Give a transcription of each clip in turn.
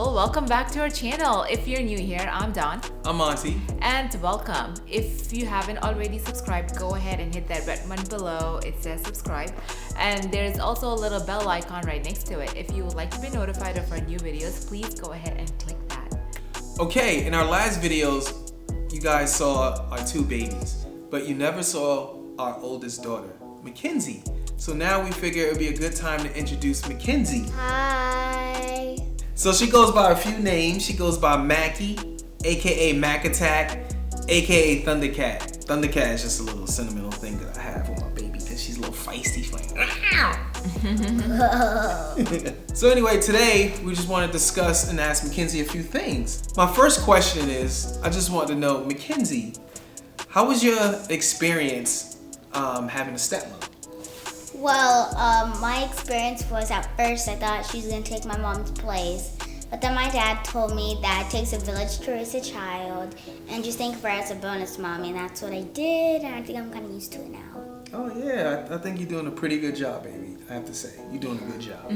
people, welcome back to our channel. If you're new here, I'm Dawn. I'm Monty. And welcome. If you haven't already subscribed, go ahead and hit that red button below. It says subscribe. And there's also a little bell icon right next to it. If you would like to be notified of our new videos, please go ahead and click that. Okay, in our last videos, you guys saw our two babies, but you never saw our oldest daughter, Mackenzie. So now we figure it would be a good time to introduce Mackenzie. Hi. So she goes by a few names. She goes by Mackie, aka Mac Attack, aka Thundercat. Thundercat is just a little sentimental thing that I have with my baby because she's a little feisty. She's like, So anyway, today we just want to discuss and ask Mackenzie a few things. My first question is, I just want to know, Mackenzie, how was your experience having a stepmom? Well, my experience was at first I thought she was going to take my mom's place. But then my dad told me that it takes a village to raise a child and just think of her as a bonus mommy. And that's what I did, and I think I'm kind of used to it now. Oh yeah, I think you're doing a pretty good job, baby. I have to say, you're doing a good job.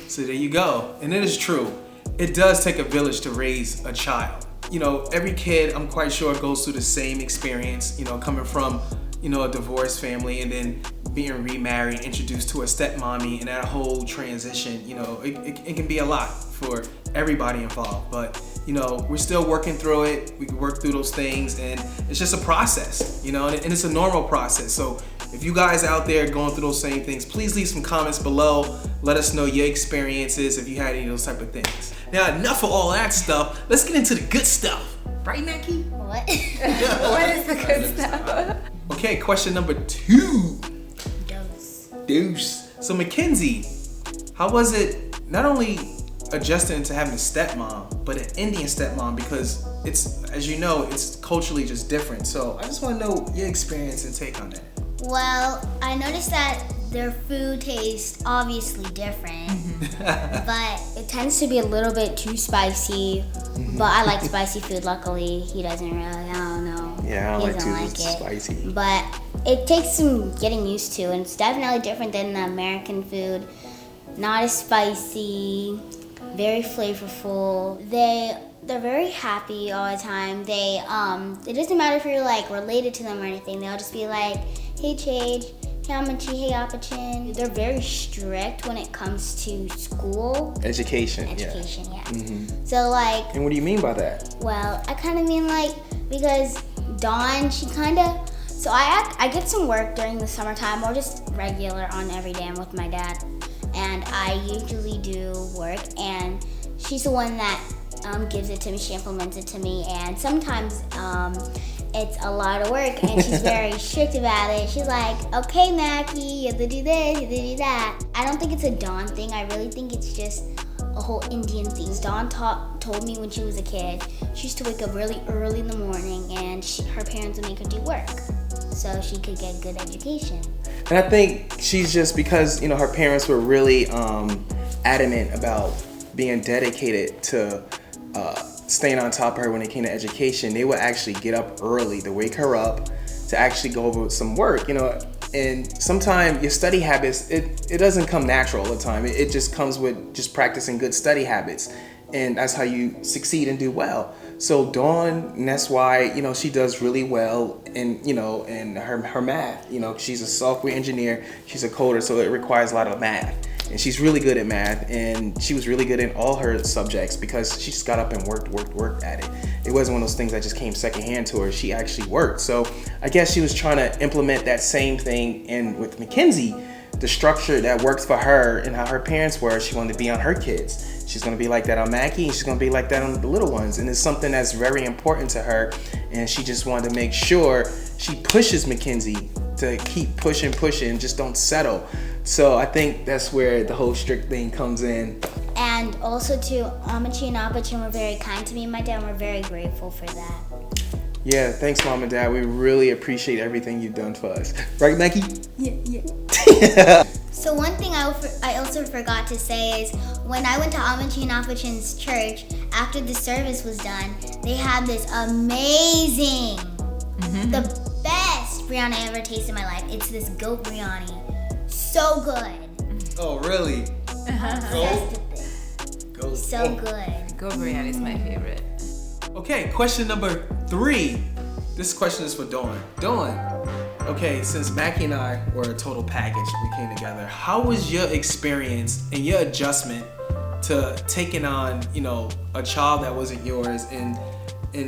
So there you go. And it is true. It does take a village to raise a child. You know, every kid, I'm quite sure, goes through the same experience, you know, coming from, you know, a divorced family and then being remarried, introduced to a stepmommy, and that whole transition, you know, it can be a lot for everybody involved. But, you know, we're still working through it. We can work through those things, and it's just a process, you know, and it's a normal process. So if you guys out there going through those same things, please leave some comments below. Let us know your experiences if you had any of those type of things. Now, enough of all that stuff. Let's get into the good stuff. Right, Mackie? What? What is the good stuff? Okay, question number 2. Deuce. So Mackenzie, how was it not only adjusting to having a stepmom, but an Indian stepmom, because it's, as you know, it's culturally just different. So I just want to know your experience and take on that. Well, I noticed that their food tastes obviously different, but it tends to be a little bit too spicy. But I like spicy food. Luckily, he doesn't really. I don't know. Yeah, I he like doesn't too like it. spicy. But it takes some getting used to, and it's definitely different than the American food. Not as spicy, very flavorful. They're very happy all the time. It doesn't matter if you're like related to them or anything. They'll just be like, hey Chage, hey Amachi, hey Apachin. They're very strict when it comes to school. Education, yeah. Mm-hmm. So like. And what do you mean by that? Well, I kind of mean like, because Dawn, she kind of, so I get some work during the summertime, or just regular on every day. I'm with my dad, and I usually do work, and she's the one that gives it to me. She implements it to me, and sometimes it's a lot of work, and she's very strict about it. She's like, okay, Mackie, you have to do this, you have to do that. I don't think it's a Dawn thing. I really think it's just a whole Indian thing. Dawn told me when she was a kid, she used to wake up really early in the morning, and her parents would make her do work so she could get good education. And I think she's just, because, you know, her parents were really adamant about being dedicated to staying on top of her when it came to education. They would actually get up early to wake her up to actually go over some work, you know. And sometimes your study habits, it doesn't come natural all the time. It just comes with just practicing good study habits, and that's how you succeed and do well. So Dawn, and that's why, you know, she does really well in, you know, in her math. You know, she's a software engineer, she's a coder, so it requires a lot of math. And she's really good at math, and she was really good in all her subjects because she just got up and worked at it. It wasn't one of those things that just came secondhand to her. She actually worked. So I guess she was trying to implement that same thing in with Mackenzie, the structure that works for her and how her parents were. She wanted to be on her kids. She's gonna be like that on Mackie, and she's gonna be like that on the little ones. And it's something that's very important to her, and she just wanted to make sure she pushes Mackenzie to keep pushing, just don't settle. So I think that's where the whole strict thing comes in. And also too, Amachi and Apachin were very kind to me and my dad, and we're very grateful for that. Yeah, thanks Mom and Dad. We really appreciate everything you've done for us. Right, Mackie? Yeah. So one thing I also forgot to say is, when I went to Amachi and Apachin's church, after the service was done, they had this amazing, the best biryani I ever tasted in my life. It's this goat biryani. So good. Oh, really? Obsessed with it. Goat so good. Goat biryani is my favorite. Okay, question number 3. This question is for Dawn. Dawn, okay, since Mackie and I were a total package, we came together. How was your experience and your adjustment to taking on, a child that wasn't yours and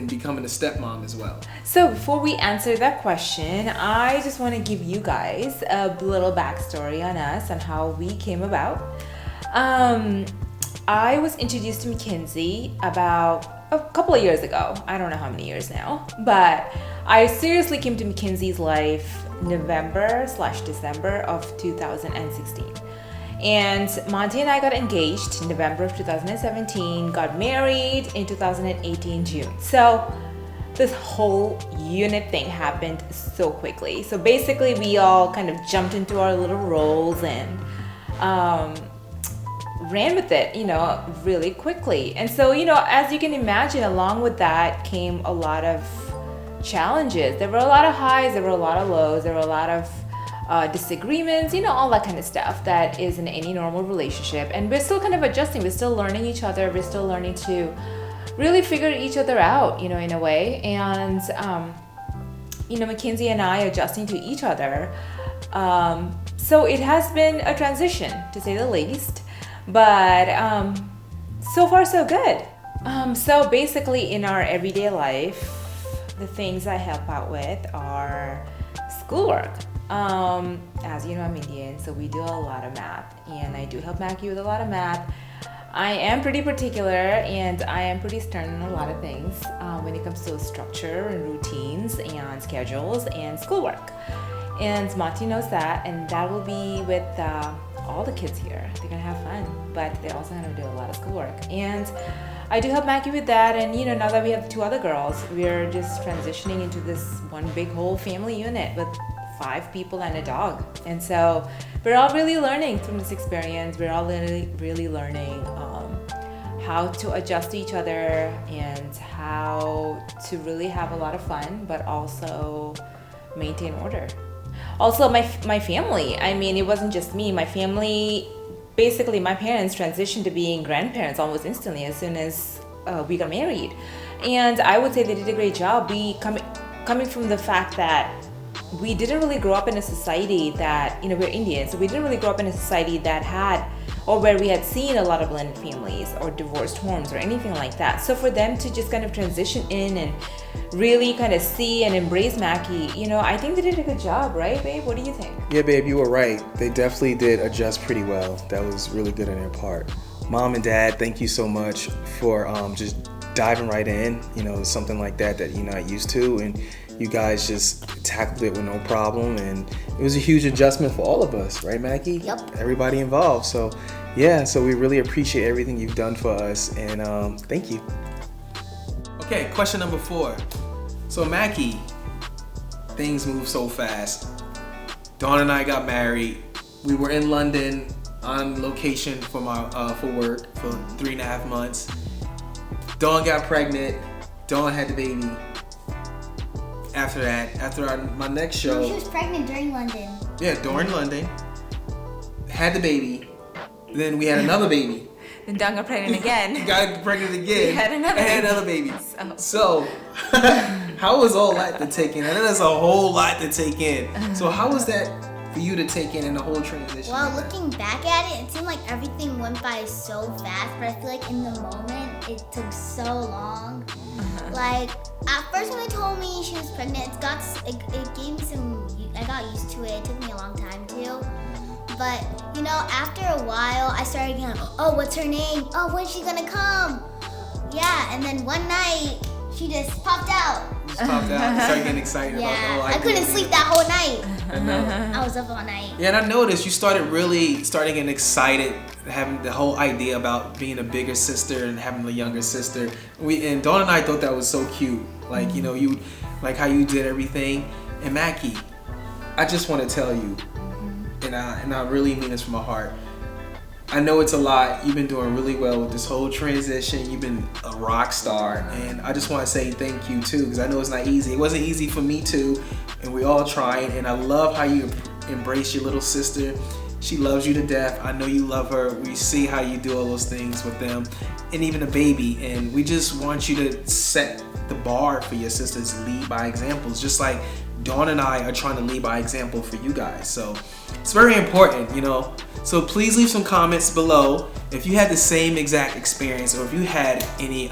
becoming a stepmom as well? So before we answer that question, I just want to give you guys a little backstory on us and how we came about. I was introduced to Mackenzie about a couple of years ago. I don't know how many years now, but I seriously came to Mackenzie's life November/December of 2016. And Monty and I got engaged in November of 2017, got married in 2018 June. So this whole unit thing happened so quickly. So basically we all kind of jumped into our little roles and ran with it, really quickly. And so, as you can imagine, along with that came a lot of challenges. There were a lot of highs, there were a lot of lows, there were a lot of disagreements, all that kind of stuff that is in any normal relationship. And we're still kind of adjusting. We're still learning each other. We're still learning to really figure each other out, in a way. And, Mackenzie and I adjusting to each other. So it has been a transition, to say the least. But so far, so good. So basically, in our everyday life, the things I help out with are schoolwork. As you know, I'm Indian, so we do a lot of math, and I do help Mackie with a lot of math. I am pretty particular, and I am pretty stern on a lot of things when it comes to structure and routines and schedules and schoolwork. And Monty knows that, and that will be with all the kids here. They're gonna have fun, but they're also gonna do a lot of schoolwork. And I do help Mackie with that, and now that we have 2 other girls, we're just transitioning into this one big whole family unit with 5 people and a dog. And so we're all really learning from this experience. We're all really learning how to adjust to each other and how to really have a lot of fun, but also maintain order. Also, my family, it wasn't just me. My family, basically my parents transitioned to being grandparents almost instantly as soon as we got married. And I would say they did a great job. We coming from the fact that we didn't really grow up in a society that, we're Indian, so we didn't really grow up in a society that had, or where we had seen a lot of blended families or divorced homes or anything like that. So for them to just kind of transition in and really kind of see and embrace Mackie, I think they did a good job, right, babe? What do you think? Yeah, babe, you were right. They definitely did adjust pretty well. That was really good on their part. Mom and Dad, thank you so much for just diving right in. Something like that you're not used to, and you guys just tackled it with no problem, and it was a huge adjustment for all of us, right, Mackie? Yep. Everybody involved. So, yeah, so we really appreciate everything you've done for us, and thank you. Okay, question number 4. So Mackie, things move so fast. Dawn and I got married. We were in London on location for work for 3.5 months. Dawn got pregnant. Dawn had the baby. After my next show. No, she was pregnant during London. Yeah, during London. Had the baby. Then we had another baby. Then Dawn got pregnant again. Got pregnant again. We had another baby. So how was all that to take in? I know that's a whole lot to take in. So how was that for you to take in the whole transition? Well, looking back at it, it seemed like everything went by so fast, but I feel like in the moment, it took so long. Like, at first when they told me she was pregnant, it gave me I got used to it. It took me a long time too. But, after a while, I started getting, oh, what's her name? Oh, when's she gonna come? Yeah, and then one night, she just popped out. Started getting excited about the whole I idea. couldn't sleep that whole night. I know. I was up all night. Yeah, and I noticed you started getting excited, having the whole idea about being a bigger sister and having a younger sister. And Dawn and I thought that was so cute. Like, you like how you did everything. And Mackie, I just want to tell you, and I really mean this from my heart. I know it's a lot. You've been doing really well with this whole transition. You've been a rock star, and I just want to say thank you too, because I know it's not easy. It wasn't easy for me too, and we all trying. And I love how you embrace your little sister, She loves you to death. I know you love her. We see how you do all those things with them, and even a baby. And we just want you to set the bar for your sisters. Lead by examples, just like Dawn and I are trying to lead by example for you guys. So it's very important, you know. So please leave some comments below if you had the same exact experience, or if you had any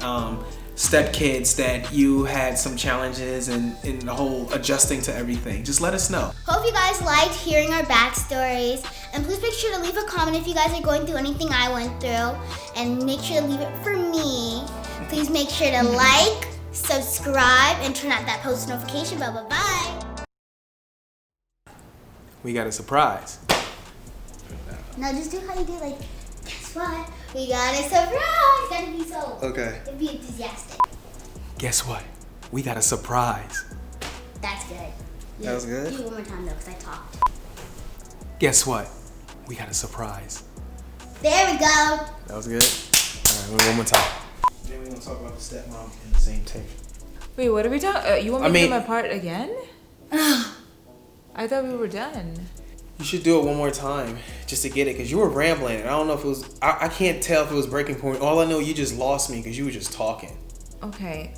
stepkids that you had some challenges in the whole adjusting to everything. Just let us know. Hope you guys liked hearing our backstories. And please make sure to leave a comment if you guys are going through anything I went through. And make sure to leave it for me. Please make sure to like, subscribe, and turn on that post notification bell. Bye-bye. We got a surprise. Now just do how you do, like, guess what? We got a surprise. Gotta be so. Okay. Be enthusiastic. Guess what? We got a surprise. That's good. That was good? Do it one more time though, because I talked. Guess what? We got a surprise. There we go. That was good? Alright, one more time. Then we're gonna talk about the stepmom in the same take. Wait, what are we talking? You want me to do my part again? I thought we were done. You should do it one more time just to get it, because you were rambling. And I don't know if it was, I can't tell if it was breaking point. All I know, you just lost me because you were just talking. Okay,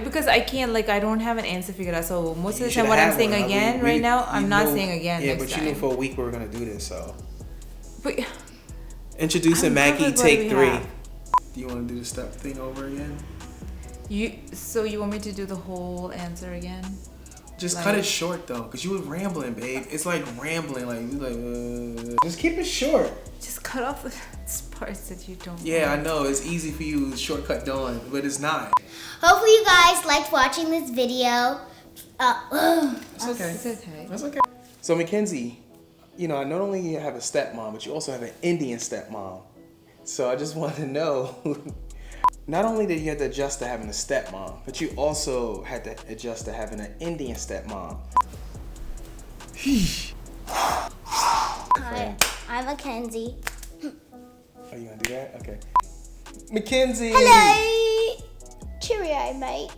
because I can't, like, I don't have an answer figured out. So most You of the time, should've what I'm had saying one. again right now, I'm not saying again. Yeah, next but time. you knew for a week we were gonna do this, so. But Introducing Maggie, covered what take we 3. have. Do you want to do the step thing over again? So you want me to do the whole answer again? Just Like- cut it short though, cause you were rambling, babe. It's like rambling, just keep it short. Just cut off the parts that you don't. Yeah, I want. know it's easy for you, shortcut Dawn, but it's not. Hopefully you guys liked watching this video. It's okay. It's okay. That's okay. So Mackenzie, you know, not only you have a stepmom, but you also have an Indian stepmom. So I just wanted to know, not only did you have to adjust to having a stepmom, but you also had to adjust to having an Indian stepmom. Hi, I'm Mackenzie. Are you gonna do that? Okay. Mackenzie! Hello! Cheerio, mate.